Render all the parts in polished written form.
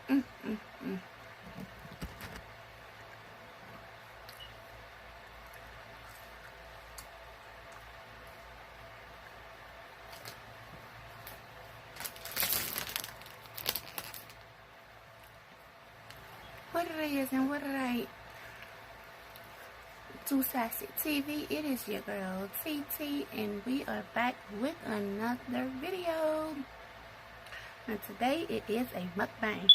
Mm, mm, mm. What it is and what it ain't. Too Sassy TV. It is your girl TT, and we are back with another video. And today it is a mukbang.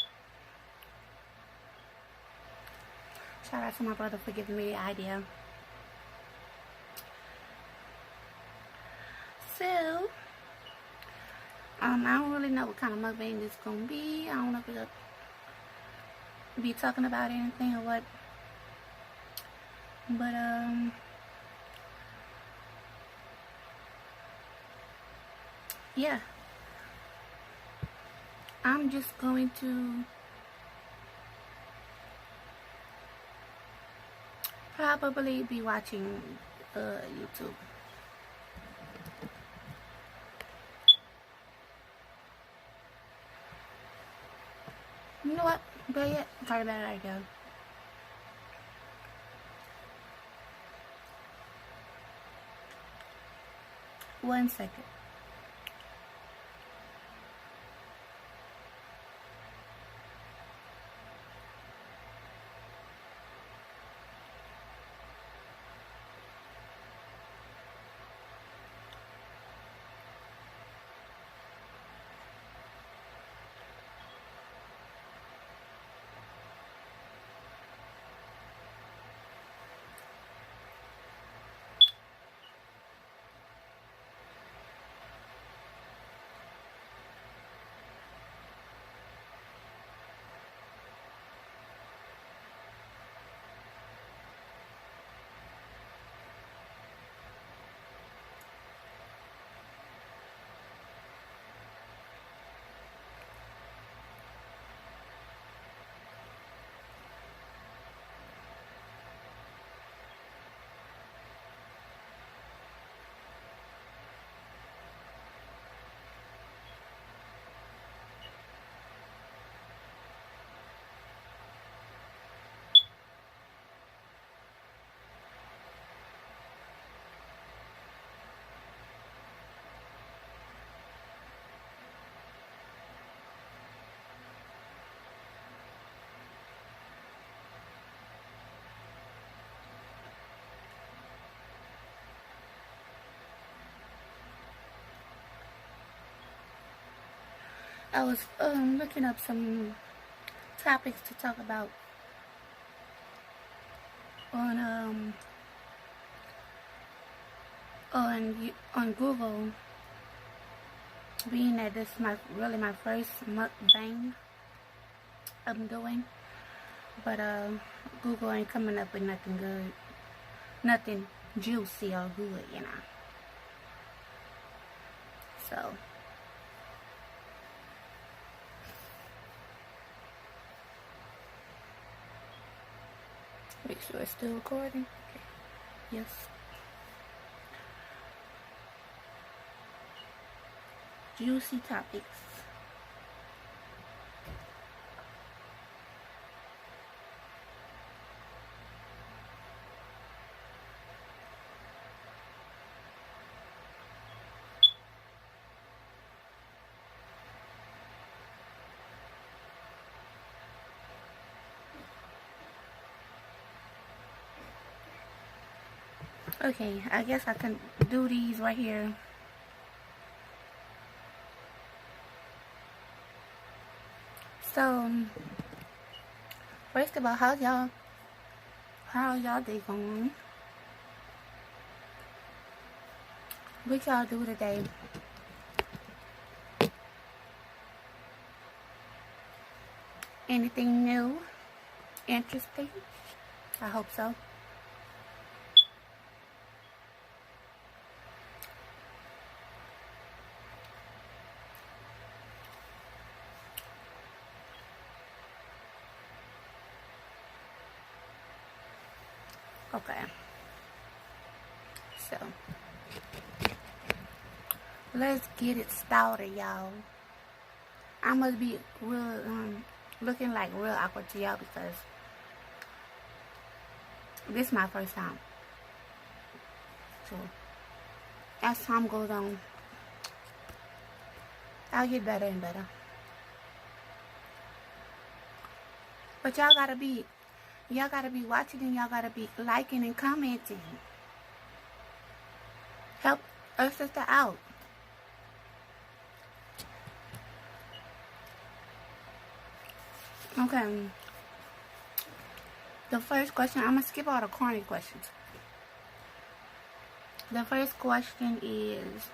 Shout out to my brother for giving me the idea. So, I don't really know what kind of mukbang this is gonna be. I don't know if it'll be talking about anything or what. But yeah. I'm just going to probably be watching YouTube. You know what? But yeah, sorry about that idea. One second. I was looking up some topics to talk about on on Google. Being that this is really my first mukbang I'm doing, but Google ain't coming up with nothing good, nothing juicy or good, you know. So make sure it's still recording. Okay. Yes. Juicy topics. Okay, I guess I can do these right here. So, first of all, how's y'all day going? What y'all do today? Anything new? Interesting? I hope so. Okay. So, let's get it started, y'all. I must be real looking like real awkward to y'all because this is my first time. So as time goes on, I'll get better and better. But y'all gotta be watching and y'all gotta be liking and commenting. Help our sister out. Okay. The first question, I'm gonna skip all the corny questions. The first question is,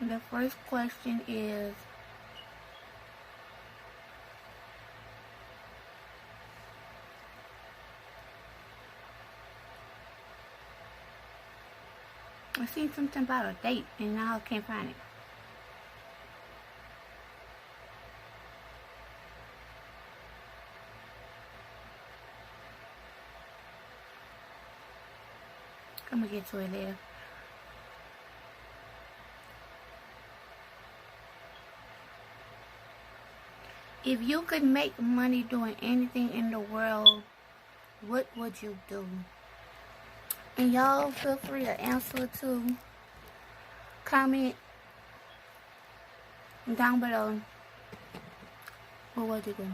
the first question is, I seen something about a date and now I can't find it. I'm gonna get to it later. If you could make money doing anything in the world, what would you do? And y'all feel free to answer to comment down below. What would you do?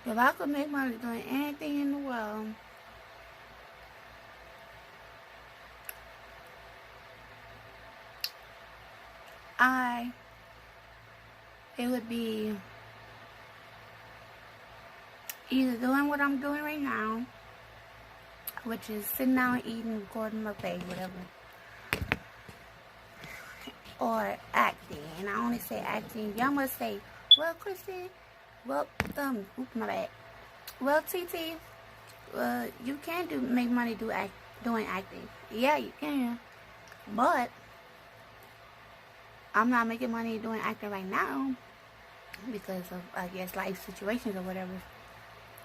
If I could make money doing anything in the world, it would be either doing what I'm doing right now, which is sitting down eating, recording Mukbang, whatever, or acting. And I only say acting. Y'all must say, well, Kristen, well, oops, my bad. Well, TT, you can make money doing acting. Yeah, you can. But I'm not making money doing acting right now because of, I guess, life situations or whatever.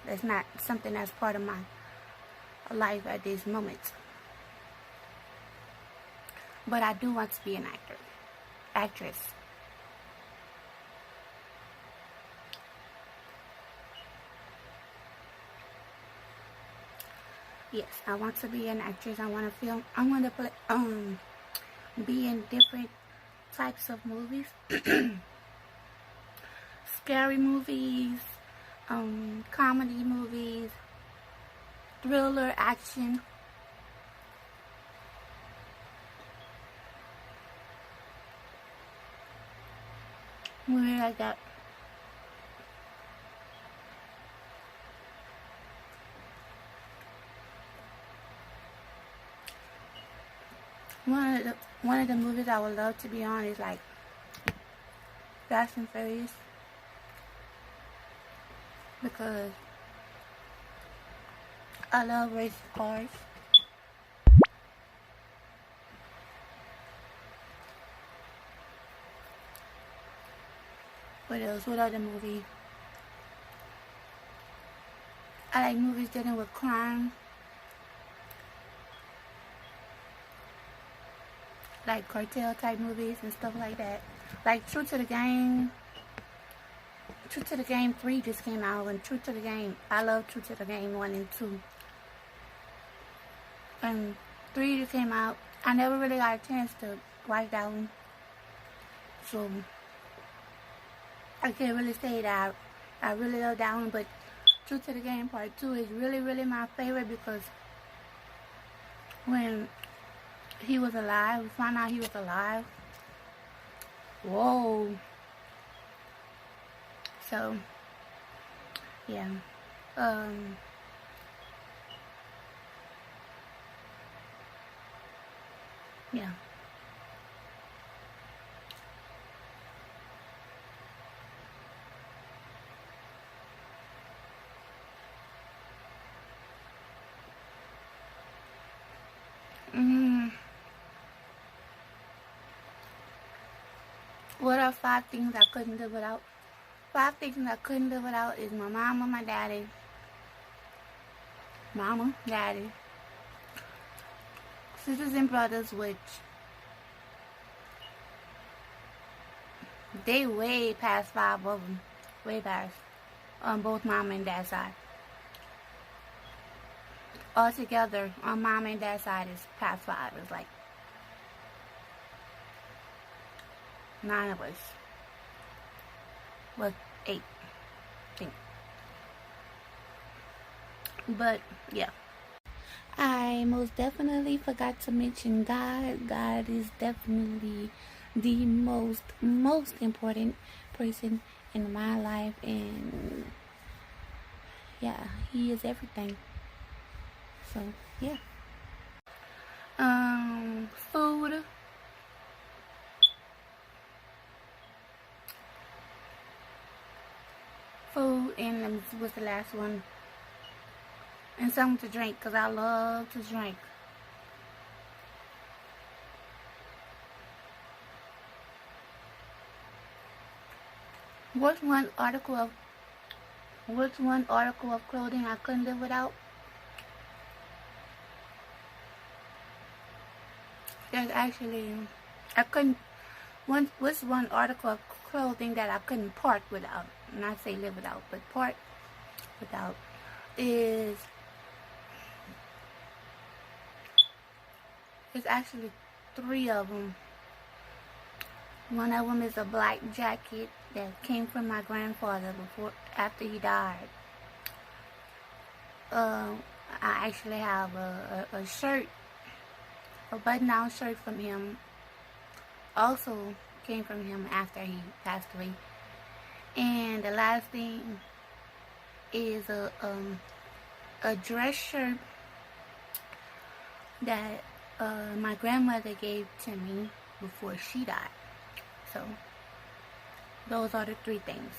That's not something that's part of my life at this moment. But I do want to be an actress. Yes, I want to be an actress. I want to film. I want to play, be in different types of movies. Scary movies, comedy movies, thriller, action. Movies like that. One of the movies I would love to be on is like Fast and Furious, because I love race cars. What else? What other movie? I like movies dealing with crime, like cartel type movies and stuff like that. Like True to the Game. True to the Game 3 just came out, and True to the Game, I love True to the Game 1 and 2. And 3 just came out. I never really got a chance to watch that one. So I can't really say that I really love that one, but True to the Game Part 2 is really, really my favorite because when he was alive, we found out he was alive. Whoa. So, yeah. Yeah. What are 5 things I couldn't live without? 5 things I couldn't live without is my mama, my daddy, mama, daddy, sisters and brothers, which they way past 5 of them, way past, on both mom and dad's side. Altogether, on mom and dad's side is past 5. It's like 9 of us. Well, 8, I think. But, yeah. I most definitely forgot to mention God. God is definitely the most important person in my life, and yeah, He is everything. So yeah. Food. Food, and what's the last one? And something to drink, because I love to drink. What's one article of clothing I couldn't live without? There's actually, I couldn't, what's one article of clothing that I couldn't part without? Not say live without, but part without, is, it's actually 3 of them. One of them is a black jacket that came from my grandfather after he died. I actually have a shirt, a button-down shirt from him. Also came from him after he passed away. And the last thing is a dress shirt that my grandmother gave to me before she died. So those are the 3 things.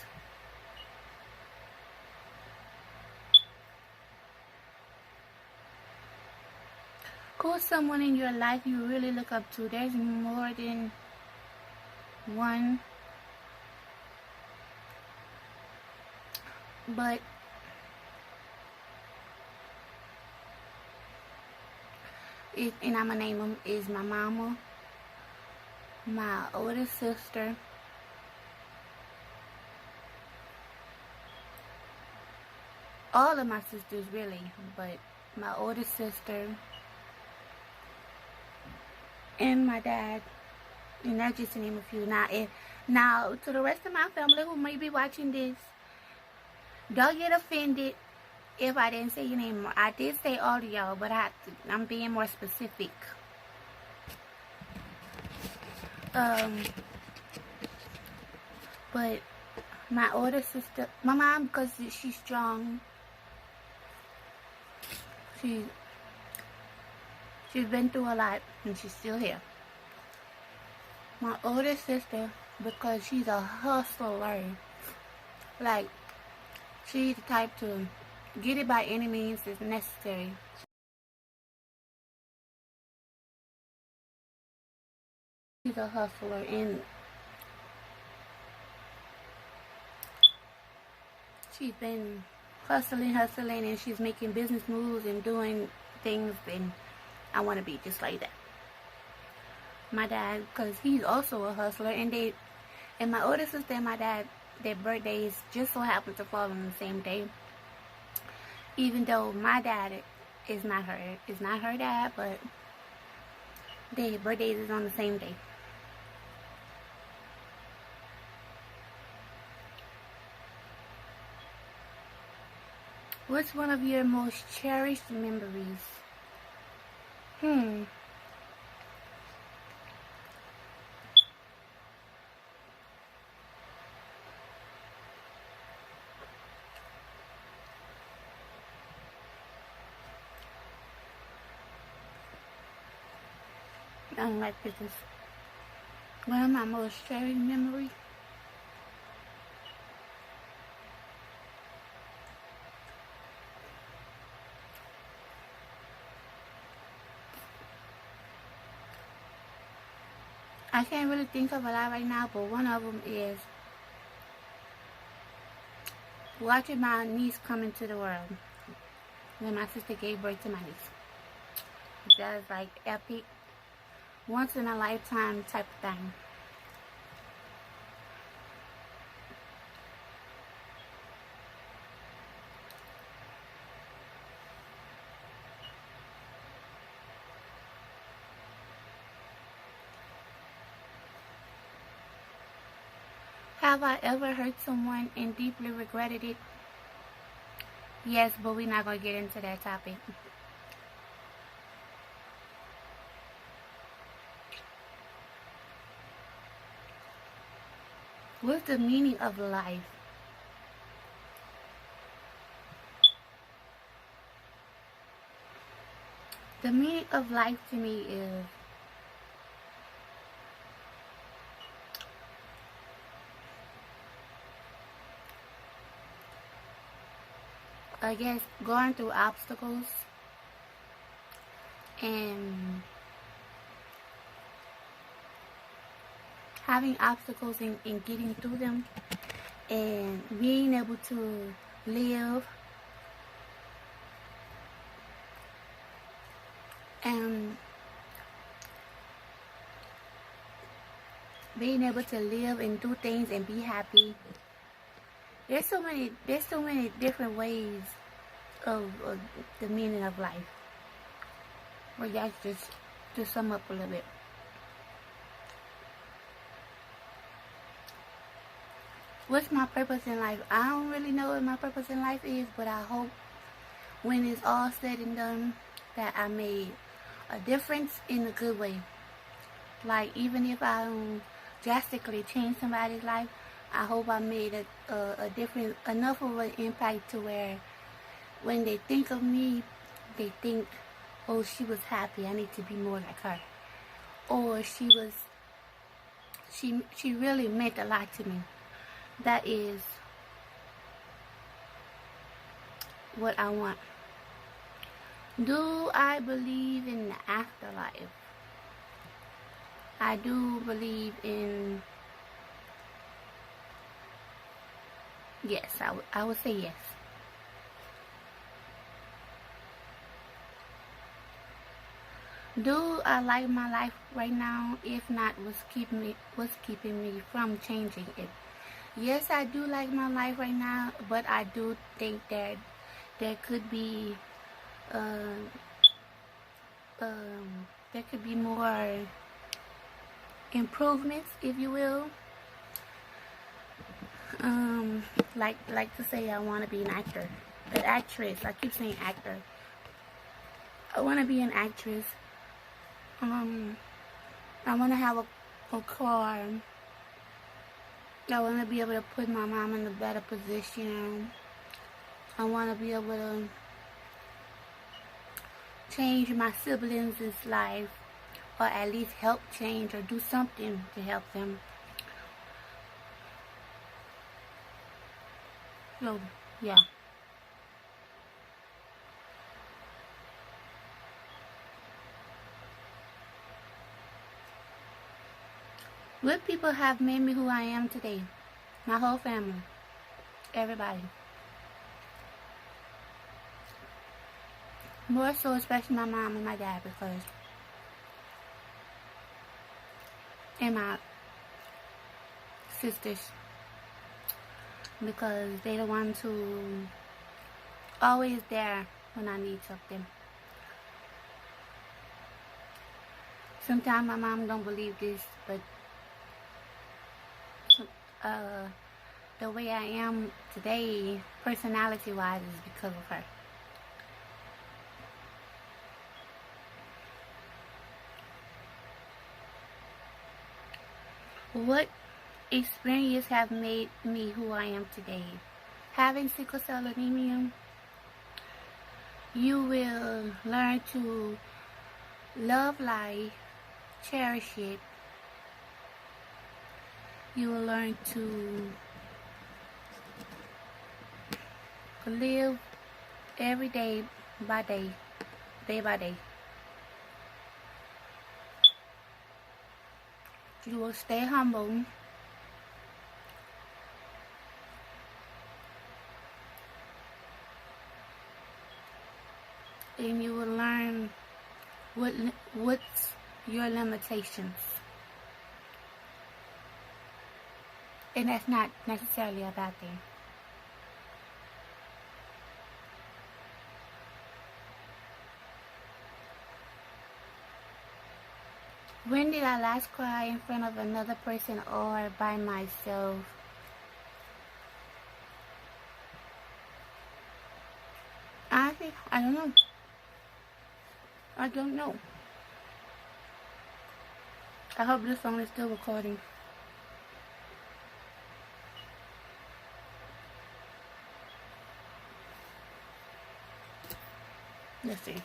Who's someone in your life you really look up to? There's more than one, but and I'm gonna name them, is my mama, my older sister, all of my sisters really, but my older sister and my dad, and that's just to name a few. Now to the rest of my family who may be watching this, don't get offended if I didn't say your name. I did say all of y'all, but I'm being more specific. But my older sister, my mom, because she's strong, she's been through a lot, and she's still here. My older sister, because she's a hustler, like, she's the type to get it by any means that's necessary. She's a hustler, and she's been hustling, and she's making business moves and doing things, and I want to be just like that. My dad, because he's also a hustler, and my older sister and my dad, their birthdays just so happen to fall on the same day. Even though my dad is not her dad, but their birthdays is on the same day. What's one of your most cherished memories? I don't like this. One of my most cherished memories? I can't really think of a lot right now, but one of them is watching my niece come into the world when my sister gave birth to my niece. That is like epic, once in a lifetime type of thing. Have I ever hurt someone and deeply regretted it? Yes, but we're not going to get into that topic. What's the meaning of life? The meaning of life to me is I guess going through obstacles and having obstacles and getting through them and being able to live and being able to live and do things and be happy. There's so many different ways of the meaning of life. Well, y'all just to sum up a little bit. What's my purpose in life? I don't really know what my purpose in life is, but I hope when it's all said and done that I made a difference in a good way. Like, even if I don't drastically change somebody's life, I hope I made a different enough of an impact to where when they think of me, they think, oh, she was happy, I need to be more like her. Or she really meant a lot to me. That is what I want. Do I believe in the afterlife? I do believe in, yes, I would say yes. Do I like my life right now? If not, what's keeping me from changing it? Yes, I do like my life right now, but I do think that there could be more improvements, if you will. Like to say I want to be an actress. I keep saying actor. I want to be an actress. I want to have a car. I want to be able to put my mom in a better position. I want to be able to change my siblings' life, or at least help change or do something to help them. So, yeah. What people have made me who I am today? My whole family. Everybody. More so, especially my mom and my dad, and my sisters, because they're the ones who always there when I need something. Sometimes my mom don't believe this, but the way I am today, personality-wise, is because of her. What experience have made me who I am today? Having sickle cell anemia, you will learn to love life, cherish it. You will learn to live every day by day, day by day. You will stay humble. And you will learn what's your limitations. And that's not necessarily a bad thing. When did I last cry in front of another person or by myself? Honestly, I don't know. I don't know. I hope this phone is still recording. Let's see.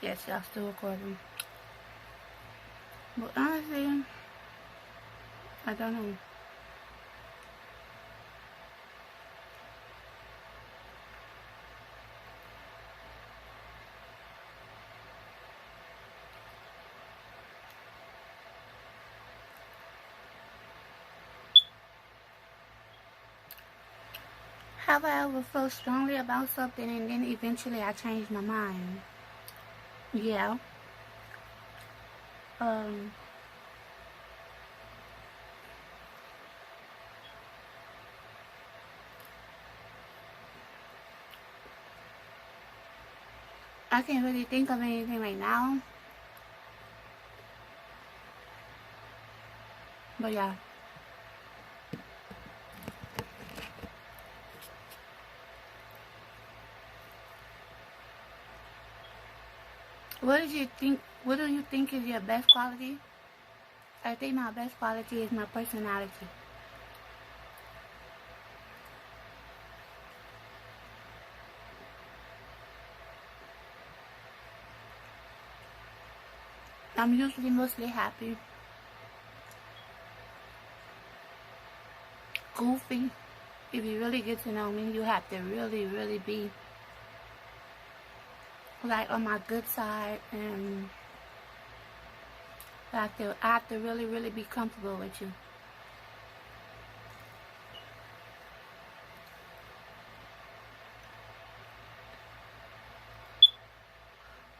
Yes, y'all still recording. But honestly, I don't know. Have I ever felt strongly about something and then eventually I changed my mind? Yeah. I can't really think of anything right now. But yeah. What do you think is your best quality? I think my best quality is my personality. I'm usually mostly happy, goofy. If you really get to know me, you have to really, really be like on my good side, and I have to really, really be comfortable with you.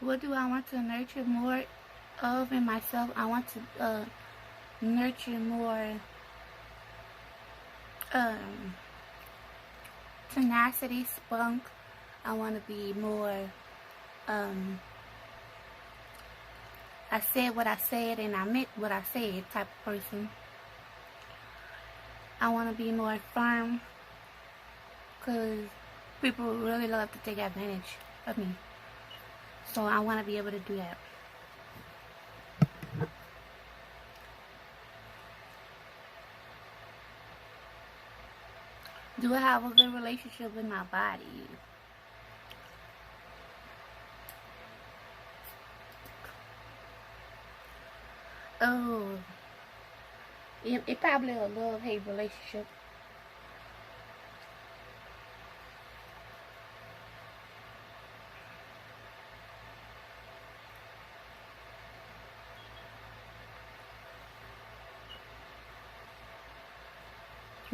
What do I want to nurture more of in myself? I want to nurture more tenacity, spunk. I want to be more I said what I said and I meant what I said type of person. I want to be more firm, because people really love to take advantage of me. So I want to be able to do that. Do I have a good relationship with my body? Oh, it probably a love-hate relationship.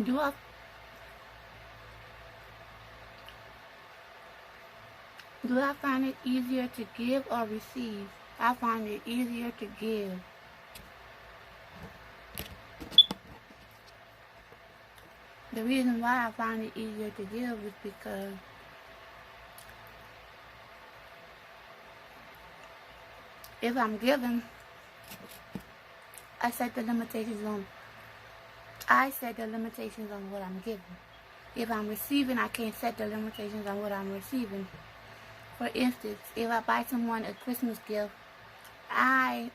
Do I find it easier to give or receive? I find it easier to give. The reason why I find it easier to give is because if I'm giving, I set the limitations on what I'm giving. If I'm receiving, I can't set the limitations on what I'm receiving. For instance, if I buy someone a Christmas gift, to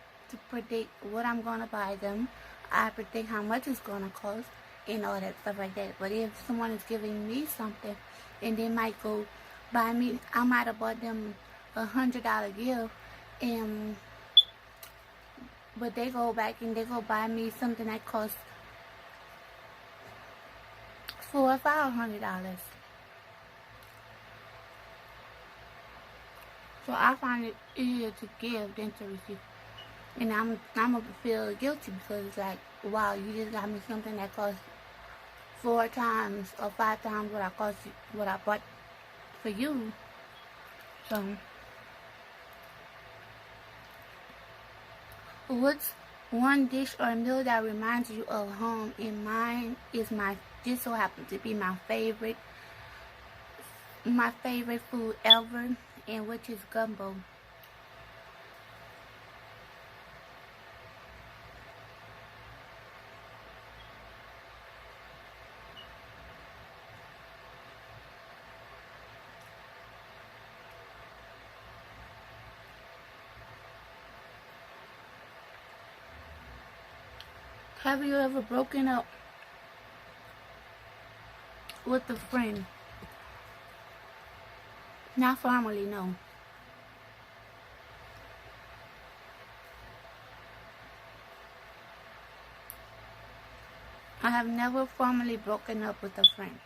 predict what I'm going to buy them, I predict how much it's going to cost and all that stuff like that. But if someone is giving me something and they might go buy me, I might have bought them $100 gift, but they go back and they go buy me something that costs $400 or $500. So I find it easier to give than to receive. And I'm gonna feel guilty because it's like, wow, you just got me something that cost 4 times or 5 times what I cost you, what I bought for you. So, what's one dish or meal that reminds you of home? And mine is just so happens to be my favorite food ever, and which is gumbo. Have you ever broken up with a friend? Not formally, no. I have never formally broken up with a friend.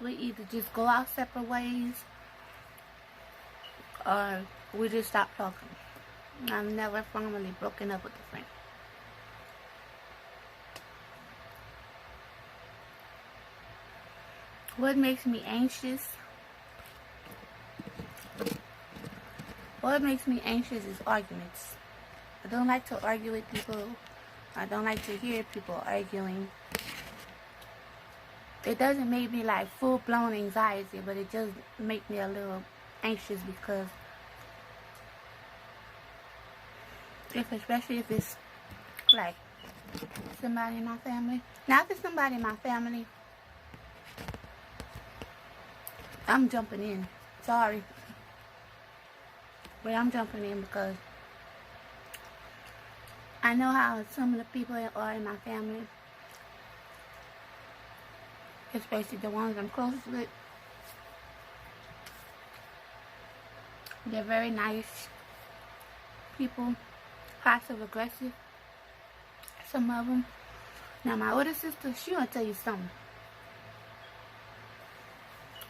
We either just go our separate ways or we just stop talking. I've never formally broken up with a friend. What makes me anxious? What makes me anxious is arguments. I don't like to argue with people. I don't like to hear people arguing. It doesn't make me like full-blown anxiety, but it just makes me a little anxious because especially if it's like somebody in my family. Now if it's somebody in my family, I'm jumping in. Sorry. But I'm jumping in because I know how some of the people are in my family, especially the ones I'm close with. They're very nice people, passive aggressive, some of them. Now my older sister, she gonna tell you something,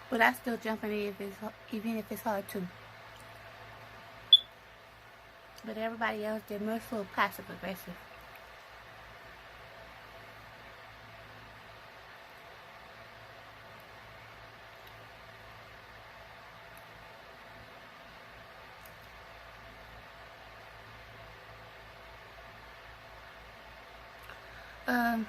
but I still jumping in even if it's hard too. But everybody else, they're more so passive aggressive. Um,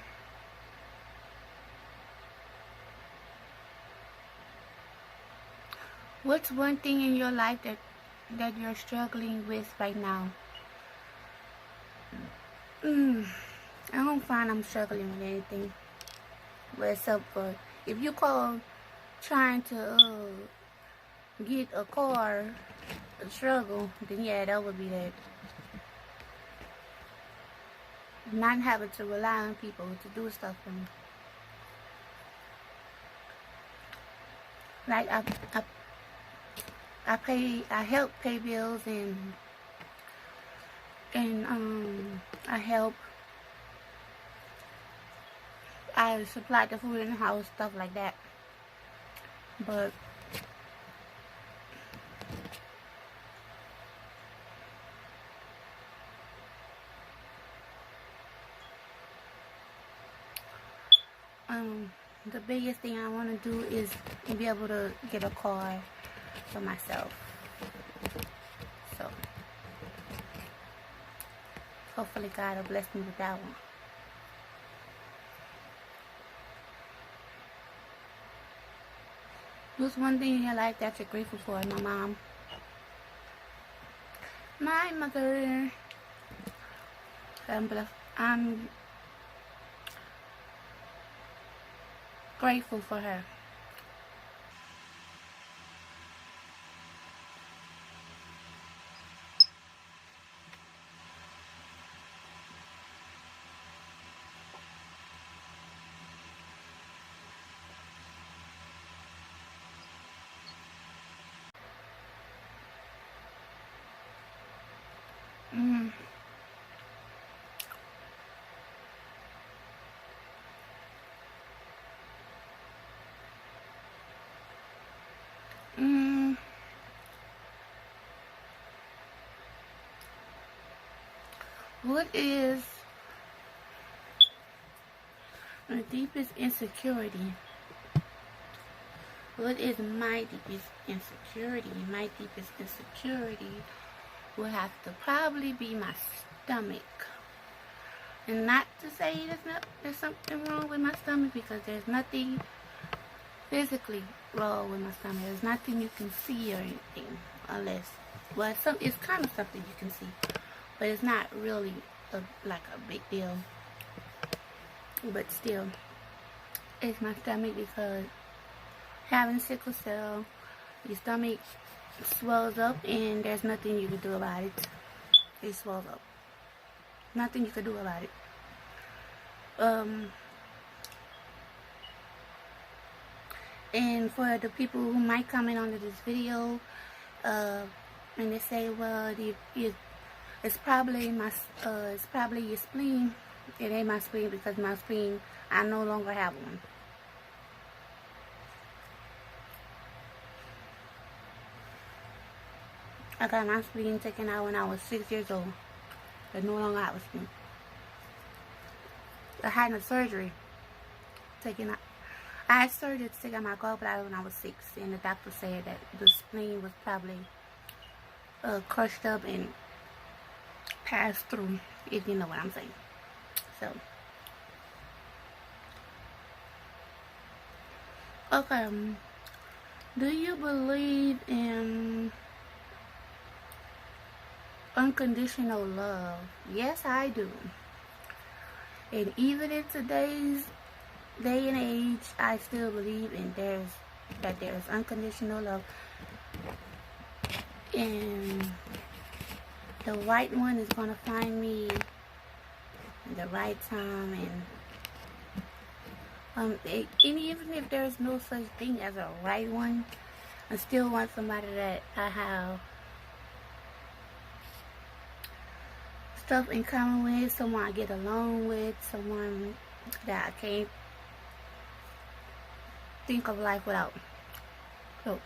what's one thing in your life that you're struggling with right now? I don't find I'm struggling with anything. Well, except for if you call trying to get a car a struggle, then yeah, that would be that. Not having to rely on people to do stuff for me. Like I help pay bills and I supply the food in the house, stuff like that. But the biggest thing I want to do is be able to get a car for myself. So hopefully God will bless me with that one. What's one thing in your life that you're grateful for? My mom. My mother. I'm grateful for her. What is the deepest insecurity? What is my deepest insecurity? My deepest insecurity would have to probably be my stomach. And not to say there's something wrong with my stomach, because there's nothing physically wrong with my stomach. There's nothing you can see or anything, unless, well, it's kind of something you can see, but it's not really like a big deal. But still, it's my stomach, because having sickle cell, your stomach swells up and there's nothing you can do about it. It swells up. Nothing you can do about it. And for the people who might comment under this video, and they say, well, it's probably your spleen. It ain't my spleen, because my spleen, I no longer have one. I got my spleen taken out when I was 6 years old. I no longer have a spleen. I had a surgery taken out. I had surgery to take out my gallbladder when I was 6, and the doctor said that the spleen was probably crushed up and passed through, if you know what I'm saying. So, okay, do you believe in unconditional love? Yes, I do. And even in today's day and age, I still believe in that there's unconditional love, and the right one is gonna find me in the right time, and even if there's no such thing as a right one, I still want somebody that I have stuff in common with, someone I get along with, someone that I can't think of life without. So,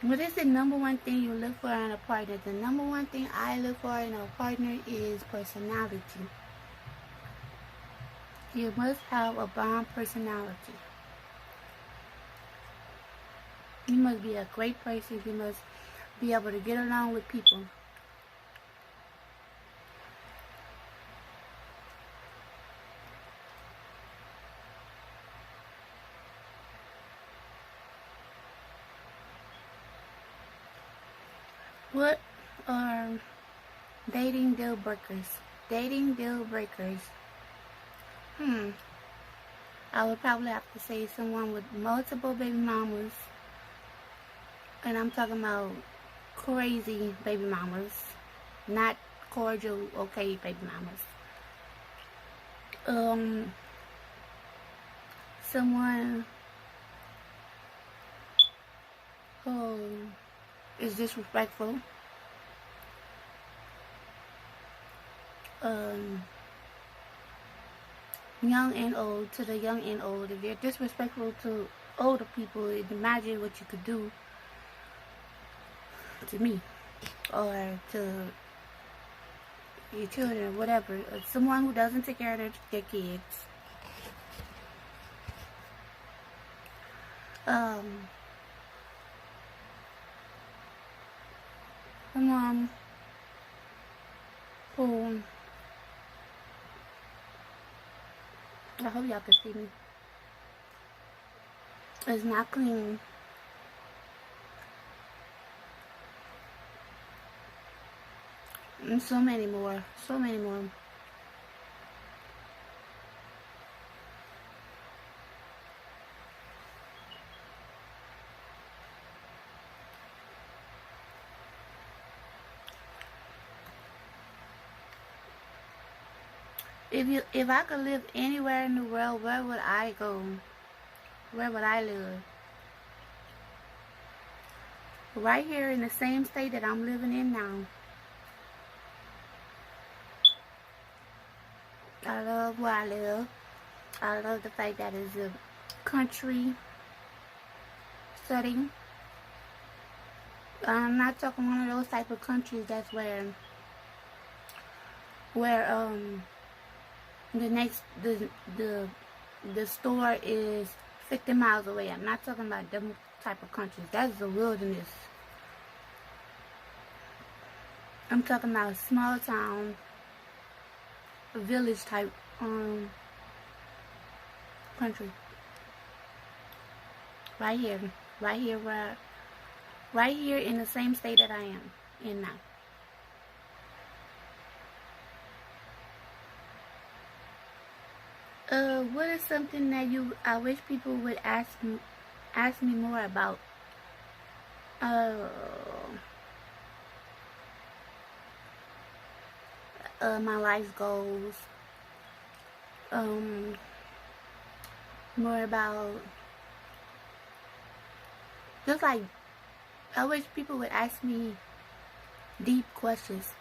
what is the number one thing you look for in a partner? The number one thing I look for in a partner is personality. You must have a bomb personality. You must be a great person. You must be able to get along with people. What are dating deal breakers? Dating deal breakers. I would probably have to say someone with multiple baby mamas. And I'm talking about crazy baby mamas. Not cordial, okay baby mamas. Someone who is disrespectful. Young and old, to the young and old. If you're disrespectful to older people, imagine what you could do to me or to your children or whatever. Someone who doesn't take care of their kids. Someone who, I hope y'all can see me, is not clean. And so many more. So many more. If I could live anywhere in the world, where would I go? Where would I live? Right here in the same state that I'm living in now. I love where I live. I love the fact that it's a country setting. I'm not talking one of those type of countries that's where the next the store is 50 miles away. I'm not talking about them type of countries. That's the wilderness. I'm talking about a small town, village type country. Right here. Right here right here in the same state that I am in now. What is something that I wish people would ask me more about? My life goals. More about just like I wish people would ask me deep questions.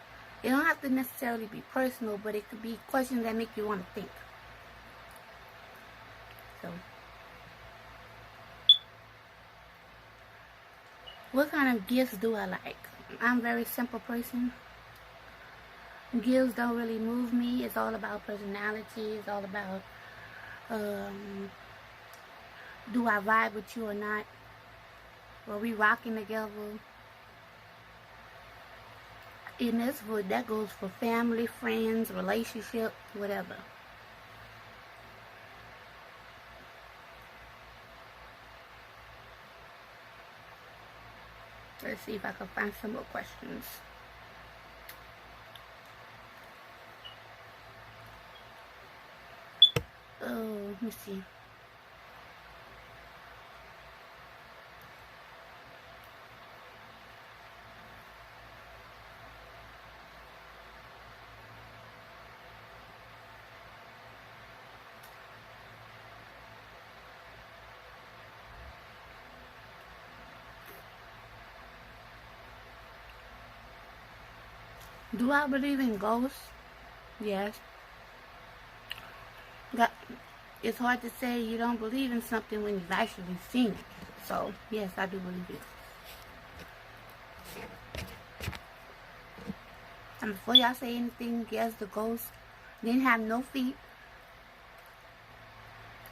It don't have to necessarily be personal, but it could be questions that make you want to think. So, what kind of gifts do I like? I'm a very simple person. Gifts don't really move me. It's all about personality. It's all about do I vibe with you or not? Are we rocking together? And that goes for family, friends, relationship, whatever. Let's see if I can find some more questions. Oh, let me see. Do I believe in ghosts? Yes. It's hard to say you don't believe in something when you've actually seen it. So, yes, I do believe it. And before y'all say anything, yes, the ghost didn't have no feet.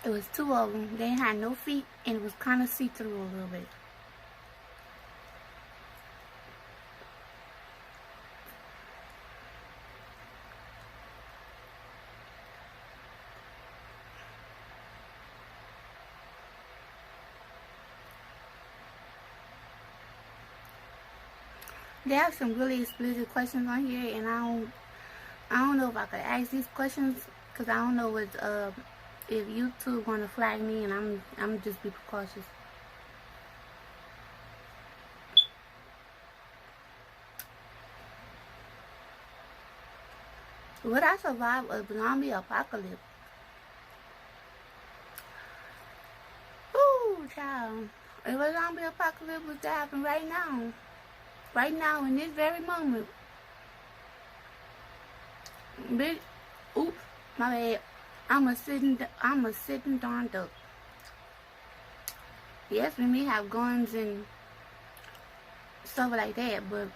It was two of them. They had no feet, and it was kind of see-through a little bit. They have some really explicit questions on here, and I don't know if I could ask these questions because I don't know what if YouTube want to flag me, and I'm just be precautious. Would I survive a zombie apocalypse? Ooh, child. If a zombie apocalypse was to happen right now, in this very moment, bitch, oops, my bad. I'm a sitting darn duck. Yes, we may have guns and stuff like that, but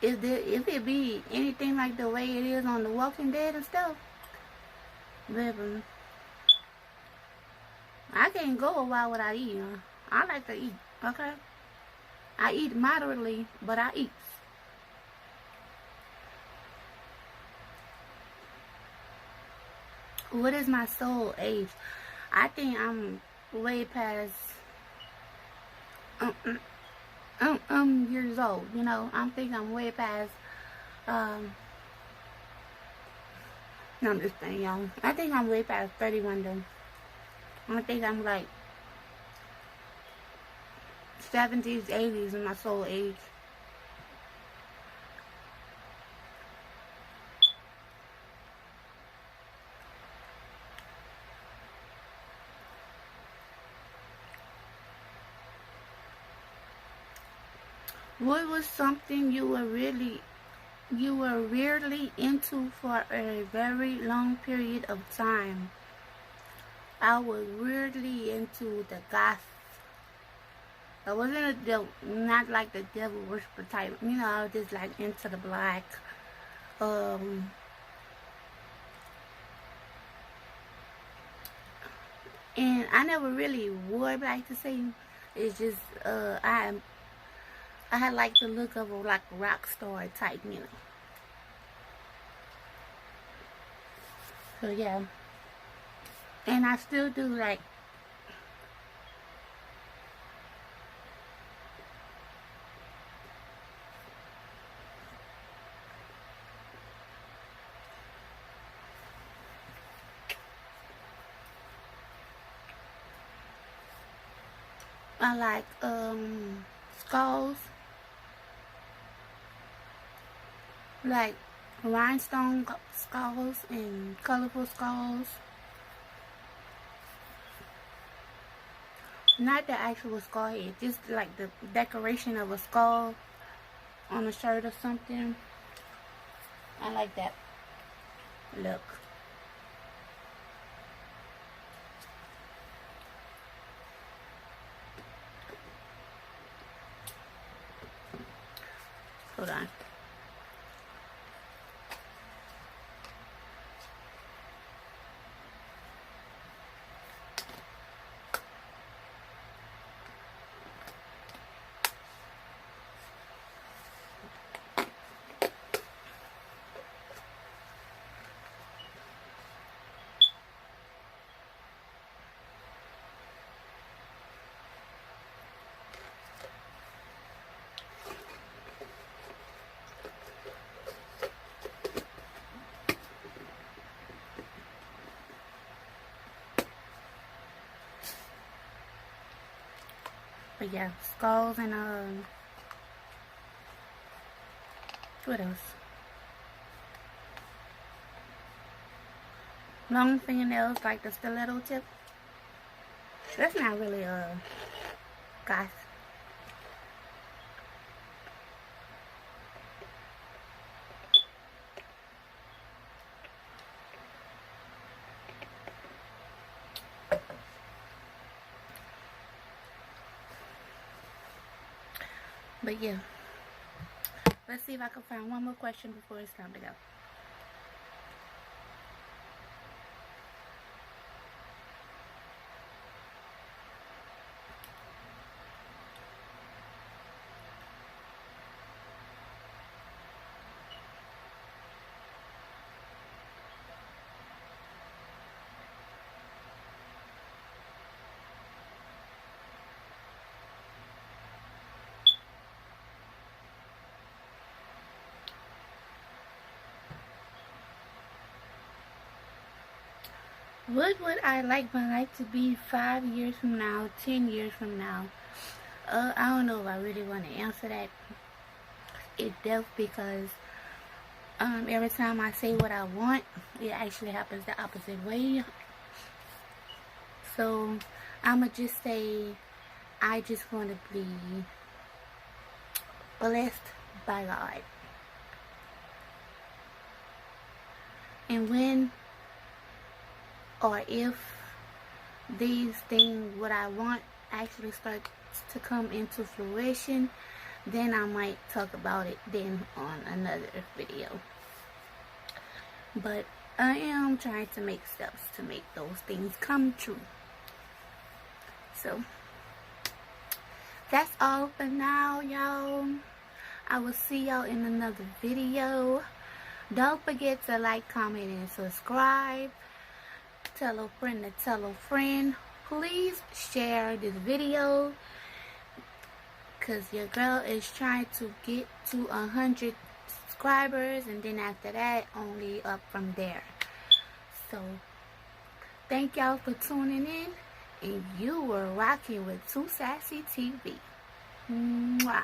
if it be anything like the way it is on The Walking Dead and stuff, baby, I can't go a while without eating. I like to eat, okay? I eat moderately, but I eat. What is my soul age? I think I'm way past years old. You know, I think I'm way past. No, I'm just saying, y'all. I think I'm way past 31 though. I think I'm like 70s, 80s in my soul age. What was something you were rarely into for a very long period of time? I was weirdly into the goth I wasn't a devil, not like the devil worshiper type. You know, I was just like into the black. Um, and I never really wore black to say. It's just I had like the look of a like rock star type, you know. So yeah, and I still do like I like skulls, like rhinestone skulls and colorful skulls. Not the actual skull head, just like the decoration of a skull on a shirt or something. I like that look. Hold on. But yeah, skulls and what else? Long fingernails like the stiletto tip. That's not really goth. But yeah, let's see if I can find one more question before it's time to go. What would I like my life to be 5 years from now, 10 years from now? I don't know if I really want to answer that. It does because every time I say what I want, it actually happens the opposite way. So I'ma just say I just want to be blessed by God. And when or if these things, what I want, actually start to come into fruition, then I might talk about it then on another video. But I am trying to make steps to make those things come true. So that's all for now, y'all. I will see y'all in another video. Don't forget to like, comment, and subscribe. Tell a friend to tell a friend. Please share this video, because your girl is trying to get to 100 subscribers, and then after that only up from there. So thank y'all for tuning in, and you were rocking with Too Sassy TV. Mwah.